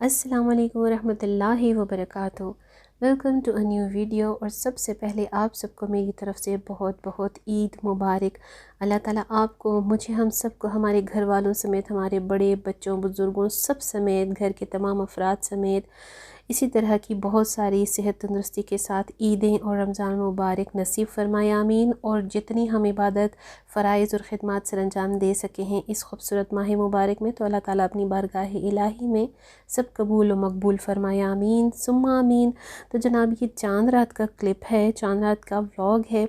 अस्सलाम वालेकुम रहमतुल्लाहि व बरकातुहू। Welcome to a new video. और सबसे पहले आप सबको मेरी तरफ से बहुत बहुत ईद मुबारक। अल्लाह ताला आपको, मुझे, हम सबको, हमारे घर वालों समेत, हमारे बड़े बच्चों बुज़ुर्गों सब समेत, घर के तमाम अफराद समेत इसी तरह की बहुत सारी सेहत तंदुरुस्ती के साथ ईदें और रमज़ान मुबारक नसीब फरमाए आमीन। और जितनी हम इबादत फ़राइज़ और ख़िदमत सर अंजाम दे सके हैं इस खूबसूरत माह मुबारक में, तो अल्लाह ताला अपनी बारगाह इलाही में सब कबूल व मकबूल फरमाए आमीन सुम्मा आमीन। तो जनाब ये चांद रात का क्लिप है, चांद रात का व्लॉग है।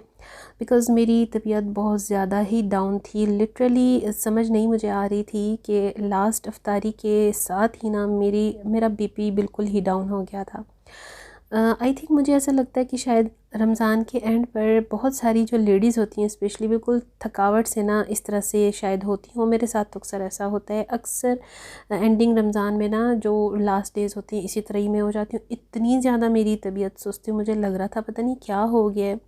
बिकॉज़ मेरी तबीयत बहुत ज़्यादा ही डाउन थी, लिटरली समझ नहीं मुझे आ रही थी कि लास्ट अफ्तारी के साथ ही ना मेरा बीपी बिल्कुल ही डाउन हो गया था। आई थिंक मुझे ऐसा लगता है कि शायद रमज़ान के एंड पर बहुत सारी जो लेडीज़ होती हैं स्पेशली बिल्कुल थकावट से ना इस तरह से शायद होती हों। मेरे साथ तो अक्सर ऐसा होता है, अक्सर एंडिंग रमज़ान में ना जो लास्ट डेज़ होती हैं इसी तरह ही मैं हो जाती हूँ। इतनी ज़्यादा मेरी तबीयत सुस्त थी, मुझे लग रहा था पता नहीं क्या हो गया है।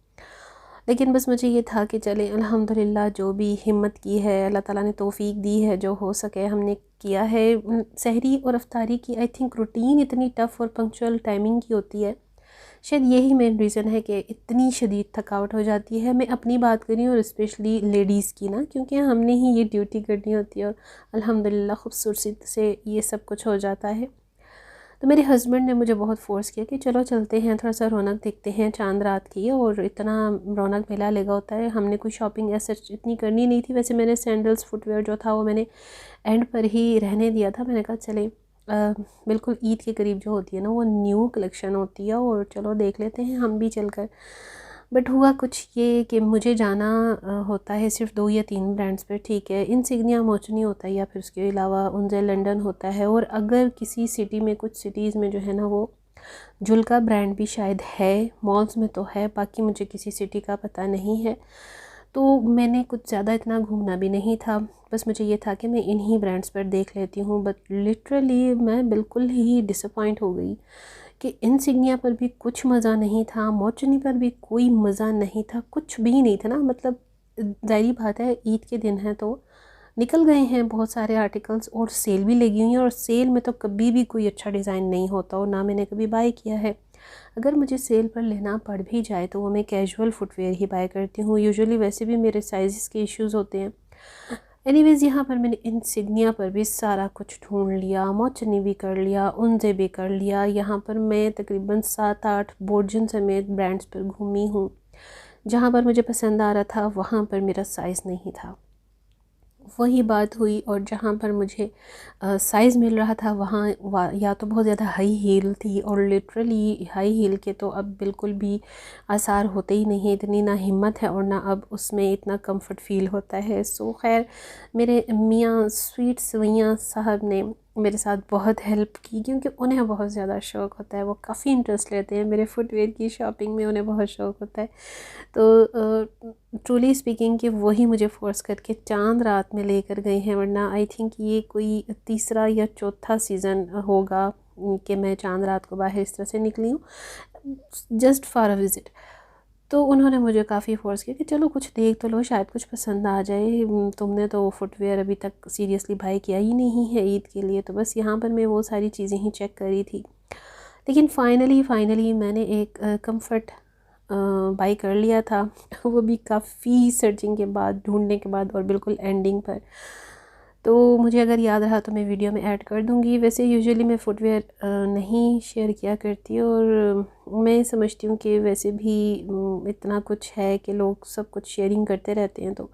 लेकिन बस मुझे ये था कि चलें अल्हम्दुलिल्लाह, जो भी हिम्मत की है अल्लाह ताला ने तौफ़ीक दी है, जो हो सके हमने किया है। सहरी और अफ्तारी की आई थिंक रूटीन इतनी टफ़ और पंक्चुअल टाइमिंग की होती है, शायद यही मेन रीज़न है कि इतनी शदीद थकावट हो जाती है। मैं अपनी बात करी और स्पेशली लेडीज़ की ना, क्योंकि हमने ही ये ड्यूटी करनी होती है और अल्हम्दुलिल्लाह खूबसूरती से ये सब कुछ हो जाता है। तो मेरे हस्बैंड ने मुझे बहुत फ़ोर्स किया कि चलो चलते हैं, थोड़ा सा रौनक देखते हैं चांद रात की, और इतना रौनक मेला लगा होता है। हमने कोई शॉपिंग ऐसे इतनी करनी नहीं थी। वैसे मैंने सैंडल्स फुटवेयर जो था वो मैंने एंड पर ही रहने दिया था। मैंने कहा चले बिल्कुल ईद के करीब जो होती है ना वो न्यू कलेक्शन होती है, और चलो देख लेते हैं हम भी चलकर। बट हुआ कुछ ये कि मुझे जाना होता है सिर्फ 2 या 3 ब्रांड्स पे, ठीक है। इंसिग्निया मोचनी होता है या फिर उसके अलावा उनसे लंदन होता है। और अगर किसी सिटी में, कुछ सिटीज़ में जो है ना वो जुल्का ब्रांड भी शायद है, मॉल्स में तो है, बाकी मुझे किसी सिटी का पता नहीं है। तो मैंने कुछ ज़्यादा इतना घूमना भी नहीं था, बस मुझे ये था कि मैं इन्हीं ब्रांड्स पर देख लेती हूँ। बट लिटरली मैं बिल्कुल ही डिसअपॉइंट हो गई कि इंसिग्निया पर भी कुछ मज़ा नहीं था, मोचनी पर भी कोई मज़ा नहीं था, कुछ भी नहीं था ना। मतलब ज़ाहिर बात है ईद के दिन है तो निकल गए हैं बहुत सारे आर्टिकल्स, और सेल भी लगी हुई है, और सेल में तो कभी भी कोई अच्छा डिज़ाइन नहीं होता और ना मैंने कभी बाय किया है। अगर मुझे सेल पर लेना पड़ भी जाए तो वो मैं कैजुअल फुटवेयर ही बाय करती हूँ यूजुअली, वैसे भी मेरे साइज़ के इश्यूज़ होते हैं। एनीवेज़ यहाँ पर मैंने इंसिग्निया पर भी सारा कुछ ढूंढ लिया, मोचनी भी कर लिया, उनसे भी कर लिया। यहाँ पर मैं तकरीबन 7-8 बोर्जन समेत ब्रांड्स पर घूमी हूँ। जहाँ पर मुझे पसंद आ रहा था वहाँ पर मेरा साइज़ नहीं था, वही बात हुई। और जहाँ पर मुझे साइज़ मिल रहा था वहाँ या तो बहुत ज़्यादा हाई हील थी, और लिटरली हाई हील के तो अब बिल्कुल भी आसार होते ही नहीं है, इतनी ना हिम्मत है और ना अब उसमें इतना कंफर्ट फ़ील होता है। सो खैर मेरे मियाँ स्वीट सवैया साहब ने मेरे साथ बहुत हेल्प की, क्योंकि उन्हें बहुत ज़्यादा शौक़ होता है, वो काफ़ी इंटरेस्ट लेते हैं मेरे फुटवेयर की शॉपिंग में, उन्हें बहुत शौक़ होता है। तो ट्रूली स्पीकिंग कि वही मुझे फ़ोर्स करके चांद रात में लेकर गए हैं, वरना आई थिंक ये कोई तीसरा या चौथा सीज़न होगा कि मैं चांद रात को बाहर इस तरह से निकली हूँ जस्ट फॉर अ विज़िट। तो उन्होंने मुझे काफ़ी फ़ोर्स किया कि चलो कुछ देख तो लो, शायद कुछ पसंद आ जाए। तुमने तो फुटवेयर अभी तक सीरियसली बाय किया ही नहीं है ईद के लिए, तो बस यहाँ पर मैं वो सारी चीज़ें ही चेक करी थी। लेकिन फाइनली मैंने एक कंफर्ट बाई कर लिया था वो भी काफ़ी सर्चिंग के बाद, ढूंढने के बाद, और बिल्कुल एंडिंग पर। तो मुझे अगर याद रहा तो मैं वीडियो में ऐड कर दूंगी। वैसे यूजुअली मैं फुटवेयर नहीं शेयर किया करती, और मैं समझती हूँ कि वैसे भी इतना कुछ है कि लोग सब कुछ शेयरिंग करते रहते हैं, तो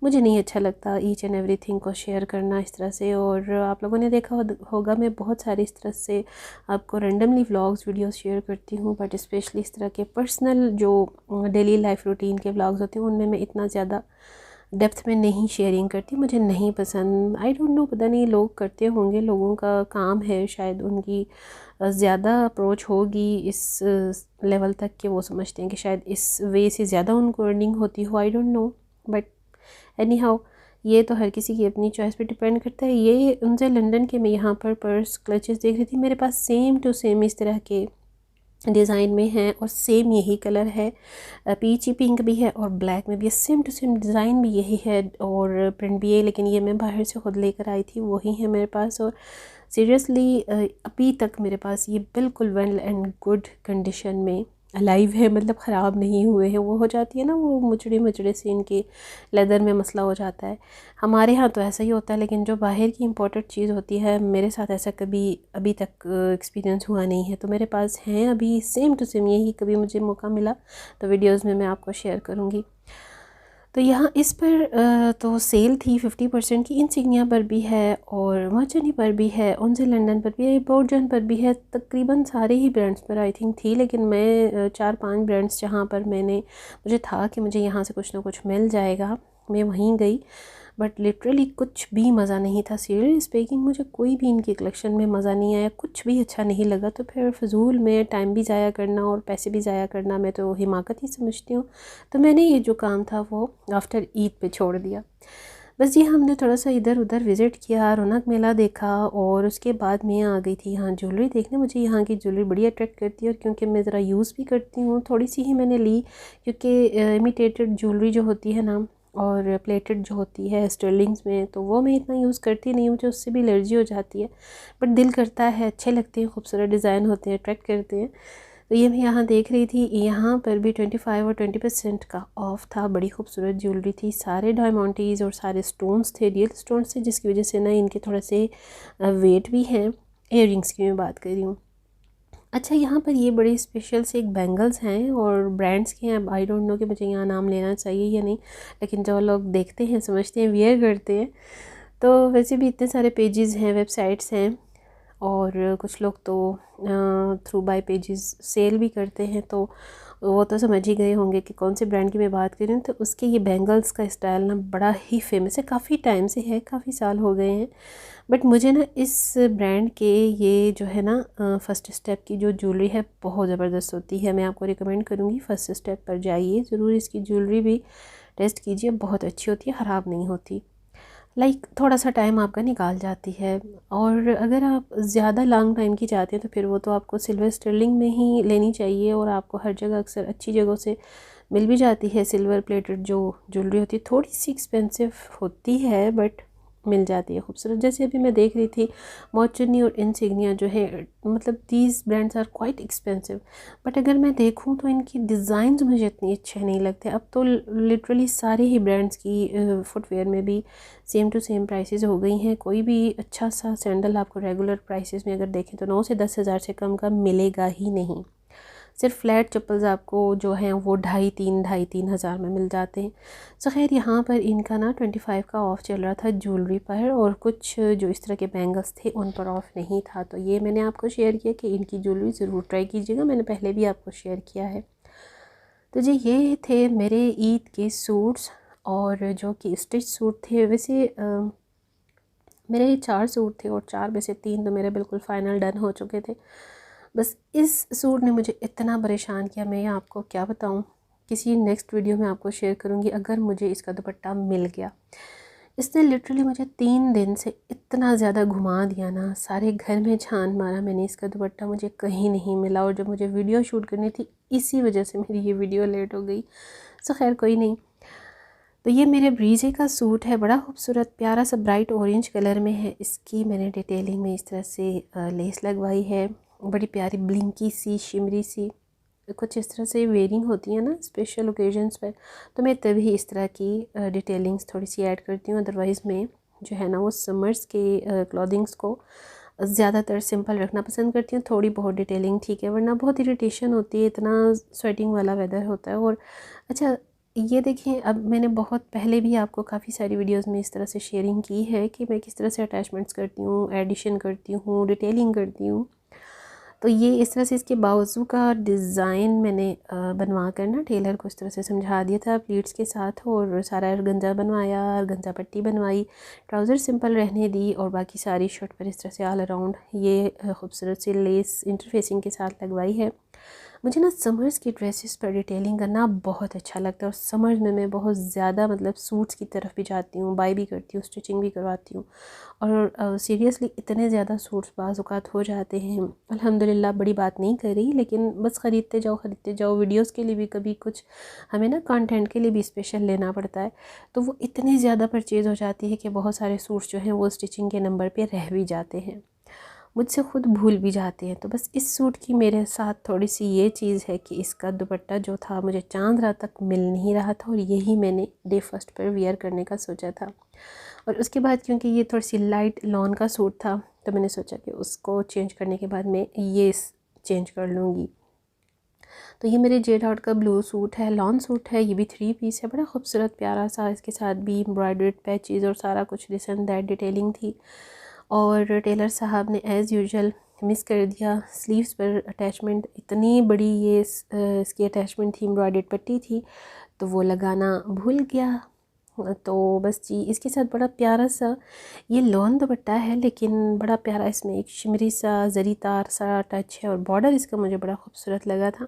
मुझे नहीं अच्छा लगता ईच एंड एवरीथिंग को शेयर करना इस तरह से। और आप लोगों ने देखा होगा मैं बहुत सारे इस तरह से आपको रैंडमली व्लॉग्स वीडियोस शेयर करती हूँ, बट स्पेशली इस तरह के पर्सनल जो डेली लाइफ रूटीन के व्लॉग्स होते हैं उनमें मैं इतना ज़्यादा डेप्थ में नहीं शेयरिंग करती, मुझे नहीं पसंद। आई डोंट नो, पता नहीं लोग करते होंगे, लोगों का काम है, शायद उनकी ज़्यादा अप्रोच होगी इस लेवल तक कि वो समझते हैं कि शायद इस वे से ज़्यादा उनको अर्निंग होती हो, I don't know. But any how ये तो हर किसी की अपनी चॉइस पे डिपेंड करता है। ये उनसे लंदन के मैं यहाँ पर पर्स क्लचेस देख रही थी, मेरे पास सेम टू सेम इस तरह के डिज़ाइन में है और सेम यही कलर है, पीची पिंक भी है और ब्लैक में भी है, सेम टू सेम डिज़ाइन भी यही है और प्रिंट भी है। लेकिन ये मैं बाहर से ख़ुद लेकर आई थी, वही है मेरे पास। और सीरियसली अभी तक मेरे पास ये बिल्कुल वेल एंड गुड कंडीशन में अलाइव है, मतलब ख़राब नहीं हुए हैं। वो हो जाती है ना वो मुचड़े मुचड़े से इनके लेदर में मसला हो जाता है, हमारे यहाँ तो ऐसा ही होता है। लेकिन जो बाहर की इंपोर्टेड चीज़ होती है, मेरे साथ ऐसा कभी अभी तक एक्सपीरियंस हुआ नहीं है। तो मेरे पास हैं अभी सेम टू सेम यही, कभी मुझे मौका मिला तो वीडियोज़ में मैं आपको शेयर करूँगी। तो यहाँ इस पर तो सेल थी 50% की, इंसिग्निया पर भी है और मर्चेंटी पर भी है, ऑनजे लंदन पर भी है, बोर्जन पर भी है, तकरीबन सारे ही ब्रांड्स पर आई थिंक थी। लेकिन मैं 4-5 ब्रांड्स जहाँ पर मुझे था कि मुझे यहाँ से कुछ ना कुछ मिल जाएगा, मैं वहीं गई। बट लिटरली कुछ भी मज़ा नहीं था। सीरियसली स्पीकिंग मुझे कोई भी इनकी कलेक्शन में मज़ा नहीं आया, कुछ भी अच्छा नहीं लगा। तो फिर फ़िज़ूल में टाइम भी ज़ाया करना और पैसे भी ज़ाया करना मैं तो हिमाकत ही समझती हूँ। तो मैंने ये जो काम था वो आफ्टर ईद पे छोड़ दिया। बस ये हमने थोड़ा सा इधर उधर विज़िट किया, रौनक मेला देखा और उसके बाद मैं आ गई थी यहाँ ज्वेलरी देखने। मुझे यहाँ की ज्वेलरी बड़ी अट्रैक्ट करती है और क्योंकि मैं ज़रा यूज़ भी करती हूँ, थोड़ी सी ही मैंने ली, क्योंकि इमिटेटेड ज्वेलरी जो होती है ना और प्लेटेड जो होती है स्टर्लिंग्स में, तो वो मैं इतना यूज़ करती नहीं हूँ, मुझे उससे भी एलर्जी हो जाती है। बट दिल करता है, अच्छे लगते हैं, खूबसूरत डिज़ाइन होते हैं, अट्रैक्ट करते हैं। तो ये मैं यहाँ देख रही थी, यहाँ पर भी 25 और 20% का ऑफ़ था। बड़ी खूबसूरत ज्वेलरी थी, सारे डायमंडीज़ और सारे स्टोन्स थे, रियल स्टोन्स थे, जिसकी वजह से ना इनके थोड़े से वेट भी हैं। इयररिंग्स की मैं बात कर रही हूँ। अच्छा, यहाँ पर ये बड़े स्पेशल से एक बैंगल्स हैं और ब्रांड्स के हैं। अब आई डोंट नो कि मुझे यहाँ नाम लेना चाहिए या नहीं, लेकिन जो लोग देखते हैं, समझते हैं, वियर करते हैं। तो वैसे भी इतने सारे पेजेस हैं, वेबसाइट्स हैं और कुछ लोग तो थ्रू बाय पेजेस सेल भी करते हैं। तो वो तो समझ ही गए होंगे कि कौन से ब्रांड की मैं बात कर रही हूँ। तो उसके ये बैंगल्स का स्टाइल ना बड़ा ही फेमस है, काफ़ी टाइम से है, काफ़ी साल हो गए हैं। बट मुझे ना इस ब्रांड के ये जो है ना फ़र्स्ट स्टेप की जो ज्वेलरी है बहुत ज़बरदस्त होती है। मैं आपको रिकमेंड करूँगी फ़र्स्ट स्टेप पर जाइए ज़रूर, इसकी ज्वेलरी भी टेस्ट कीजिए, बहुत अच्छी होती है, ख़राब नहीं होती। थोड़ा सा टाइम आपका निकाल जाती है। और अगर आप ज़्यादा लॉन्ग टाइम की चाहते हैं तो फिर वो तो आपको सिल्वर स्टर्लिंग में ही लेनी चाहिए और आपको हर जगह अक्सर अच्छी जगहों से मिल भी जाती है। सिल्वर प्लेटेड जो ज्वेलरी होती है थोड़ी सी एक्सपेंसिव होती है, बट मिल जाती है खूबसूरत। जैसे अभी मैं देख रही थी मॉर्चनी और इंसिग्निया जो है, मतलब these brands are quite expensive, but अगर मैं देखूं तो इनकी डिज़ाइंस मुझे इतनी अच्छे नहीं लगते। अब तो लिटरली सारे ही ब्रांड्स की फुटवेयर में भी सेम टू सेम प्राइसेस हो गई हैं। कोई भी अच्छा सा सैंडल आपको रेगुलर प्राइसेस में अगर देखें तो 9 से 10 हज़ार से कम का मिलेगा ही नहीं। सिर्फ फ्लैट चप्पल्स आपको जो हैं वो ढाई तीन हज़ार में मिल जाते हैं। सो खैर यहाँ पर इनका ना 25 का ऑफ़ चल रहा था ज्वेलरी पर, और कुछ जो इस तरह के बैंगल्स थे उन पर ऑफ़ नहीं था। तो ये मैंने आपको शेयर किया कि इनकी ज्वेलरी ज़रूर ट्राई कीजिएगा, मैंने पहले भी आपको शेयर किया है। तो जी ये थे मेरे ईद के सूट्स, और जो कि स्टिच सूट थे। वैसे मेरे 4 सूट थे और 4 में से 3 तो मेरे बिल्कुल फ़ाइनल डन हो चुके थे। बस इस सूट ने मुझे इतना परेशान किया, मैं आपको क्या बताऊं। किसी नेक्स्ट वीडियो में आपको शेयर करूंगी अगर मुझे इसका दुपट्टा मिल गया। इसने लिटरली मुझे 3 दिन से इतना ज़्यादा घुमा दिया ना, सारे घर में छान मारा मैंने, इसका दुपट्टा मुझे कहीं नहीं मिला। और जब मुझे वीडियो शूट करनी थी इसी वजह से मेरी ये वीडियो लेट हो गई। सो खैर कोई नहीं। तो ये मेरे ब्रीजे का सूट है, बड़ा खूबसूरत प्यारा सा ब्राइट ऑरेंज कलर में है। इसकी मैंने डिटेलिंग में इस तरह से लेस लगवाई है, बड़ी प्यारी ब्लिंकी सी शिमरी सी, कुछ इस तरह से वेयरिंग होती है ना स्पेशल ओकेजन्स पर, तो मैं तभी इस तरह की डिटेलिंग्स थोड़ी सी ऐड करती हूँ। अदरवाइज़ मैं जो है ना वो समर्स के क्लॉथिंग्स को ज़्यादातर सिंपल रखना पसंद करती हूँ। थोड़ी बहुत डिटेलिंग ठीक है, वरना बहुत इरिटेशन होती है, इतना स्वेटिंग वाला वेदर होता है। और अच्छा ये देखिए, अब मैंने बहुत पहले भी आपको काफ़ी सारी वीडियोस में इस तरह से शेयरिंग की है कि मैं किस तरह से अटैचमेंट्स करती हूँ, एडिशन करती हूँ, डिटेलिंग करती हूँ। तो ये इस तरह से इसके बाजू का डिज़ाइन मैंने बनवा कर ना टेलर को इस तरह से समझा दिया था प्लीट्स के साथ, और सारा अर्गंजा बनवाया, अर्गंजा पट्टी बनवाई, ट्राउज़र सिंपल रहने दी, और बाकी सारी शर्ट पर इस तरह से ऑल अराउंड ये खूबसूरत सी लेस इंटरफेसिंग के साथ लगवाई है। मुझे ना समर्स की ड्रेसेस पर डिटेलिंग करना बहुत अच्छा लगता है, और समर्स में मैं बहुत ज़्यादा मतलब सूट्स की तरफ भी जाती हूँ, बाई भी करती हूँ, स्टिचिंग भी करवाती हूँ। और सीरियसली इतने ज़्यादा सूट्स बाज़ औक़ात हो जाते हैं, अल्हम्दुलिल्लाह, बड़ी बात नहीं कर रही, लेकिन बस ख़रीदते जाओ। वीडियोस के लिए भी कभी कुछ हमें ना कंटेंट के लिए भी स्पेशल लेना पड़ता है, तो वो इतनी ज़्यादा परचेज़ हो जाती है कि बहुत सारे सूट्स जो हैं वो स्टिचिंग के नंबर पे रह भी जाते हैं। मुझसे ख़ुद भूल भी जाते हैं। तो बस इस सूट की मेरे साथ थोड़ी सी ये चीज़ है कि इसका दुपट्टा जो था मुझे चांद रात तक मिल नहीं रहा था, और यही मैंने डे फर्स्ट पर वियर करने का सोचा था। और उसके बाद क्योंकि ये थोड़ी सी लाइट लॉन का सूट था, तो मैंने सोचा कि उसको चेंज करने के बाद मैं ये चेंज कर लूँगी। तो ये मेरे जेड आउट का ब्लू सूट है, लॉन सूट है, ये भी 3 पीस है, बड़ा खूबसूरत प्यारा सा। इसके साथ भी एम्ब्रॉयडर्ड पैचेज़ और सारा कुछ दिस एंड दैट डिटेलिंग थी। और टेलर साहब ने एज़ यूजुअल मिस कर दिया स्लीव्स पर अटैचमेंट। इतनी बड़ी ये इसकी अटैचमेंट थी, एम्ब्रॉयडर्ड पट्टी थी, तो वो लगाना भूल गया। तो बस जी, इसके साथ बड़ा प्यारा सा ये लॉन दुपट्टा है, लेकिन बड़ा प्यारा इसमें एक शिमरी सा जरी तार सा टच है, और बॉर्डर इसका मुझे बड़ा खूबसूरत लगा था।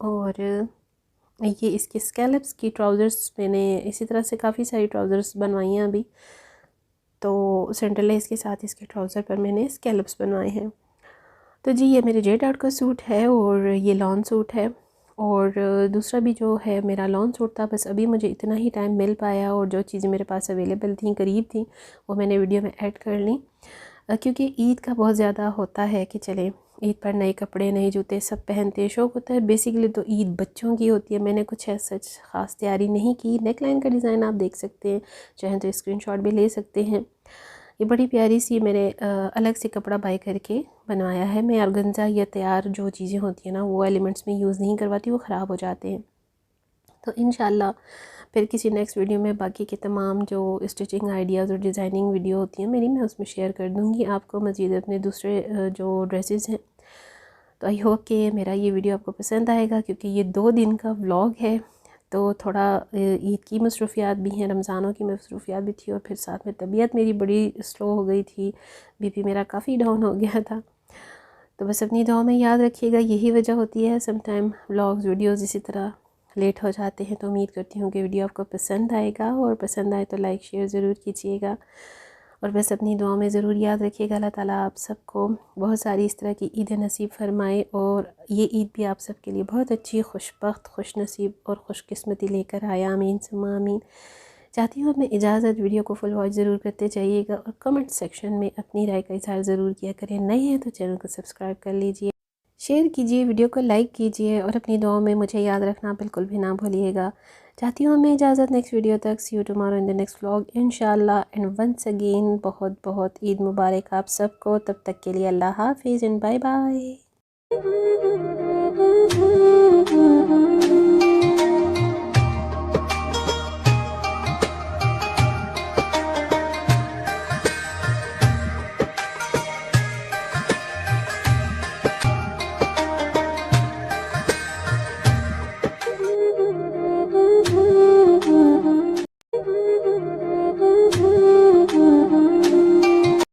और ये इसके स्कैलप्स की ट्राउज़र्स मैंने इसी तरह से काफ़ी सारी ट्राउज़र्स बनवाई हैं अभी। तो सेंटर लेस के साथ इसके ट्राउज़र पर मैंने स्कैलप्स बनवाए हैं। तो जी, ये मेरे जेड आउट का सूट है और ये लॉन सूट है। और दूसरा भी जो है मेरा लॉन सूट था, बस अभी मुझे इतना ही टाइम मिल पाया, और जो चीज़ें मेरे पास अवेलेबल थी, करीब थी, वो मैंने वीडियो में ऐड कर ली। क्योंकि ईद का बहुत ज़्यादा होता है कि चले ईद पर नए कपड़े नए जूते सब पहनते हैं, शौक़ होता है। बेसिकली तो ईद बच्चों की होती है। मैंने कुछ ऐसा सच ख़ास तैयारी नहीं की। नेक लाइन का डिज़ाइन आप देख सकते हैं, चाहें तो स्क्रीनशॉट भी ले सकते हैं। ये बड़ी प्यारी सी मैंने अलग से कपड़ा बाय करके बनवाया है। मैं ऑर्गेन्जा या तैयार जो चीज़ें होती हैं ना, वो एलिमेंट्स में यूज़ नहीं करवाती, वो ख़राब हो जाते हैं। तो इंशाल्लाह फिर किसी नेक्स्ट वीडियो में बाकी के तमाम जो स्टिचिंग आइडियाज़ और डिज़ाइनिंग वीडियो होती हैं मेरी, मैं उसमें शेयर कर दूँगी आपको मज़ीद अपने दूसरे जो ड्रेसेस हैं। तो आई होप कि मेरा ये वीडियो आपको पसंद आएगा, क्योंकि ये 2 दिन का व्लॉग है, तो थोड़ा ईद की मसरूफ़ियात भी हैं, रमज़ानों की मसरूफ़ियात भी थी, और फिर साथ में तबीयत मेरी बड़ी स्लो हो गई थी, बीपी मेरा काफ़ी डाउन हो गया था। तो बस अपनी दुआ में याद रखिएगा, यही वजह होती है सम टाइम व्लॉग्स वीडियोज़ इसी तरह लेट हो जाते हैं। तो उम्मीद करती हूँ कि वीडियो आपको पसंद आएगा, और पसंद आए तो लाइक शेयर ज़रूर कीजिएगा। और बस अपनी दुआ में ज़रूर याद रखिएगा, अल्लाह ताला आप सबको बहुत सारी इस तरह की ईद नसीब फ़रमाए, और ये ईद भी आप सब के लिए बहुत अच्छी, खुशबख्त, खुश नसीब और खुशकिस्मती लेकर आए। आमीन सुम्मा आमीन। चाहती हूँ अपनी इजाज़त, वीडियो को फुल वॉच ज़रूर करते जाइएगा, और कमेंट सेक्शन में अपनी राय का इज़हार ज़रूर किया करें। नए हैं तो चैनल को सब्सक्राइब कर लीजिए, शेयर कीजिए, वीडियो को लाइक कीजिए, और अपनी दुआओं में मुझे याद रखना बिल्कुल भी ना भूलिएगा। चाहती हूँ मैं इजाज़त, नेक्स्ट वीडियो तक। See you tomorrow in the next vlog इंशाल्लाह। एंड वंस अगेन बहुत बहुत ईद मुबारक आप सबको। तब तक के लिए अल्लाह हाफिज़ एंड बाय बाय।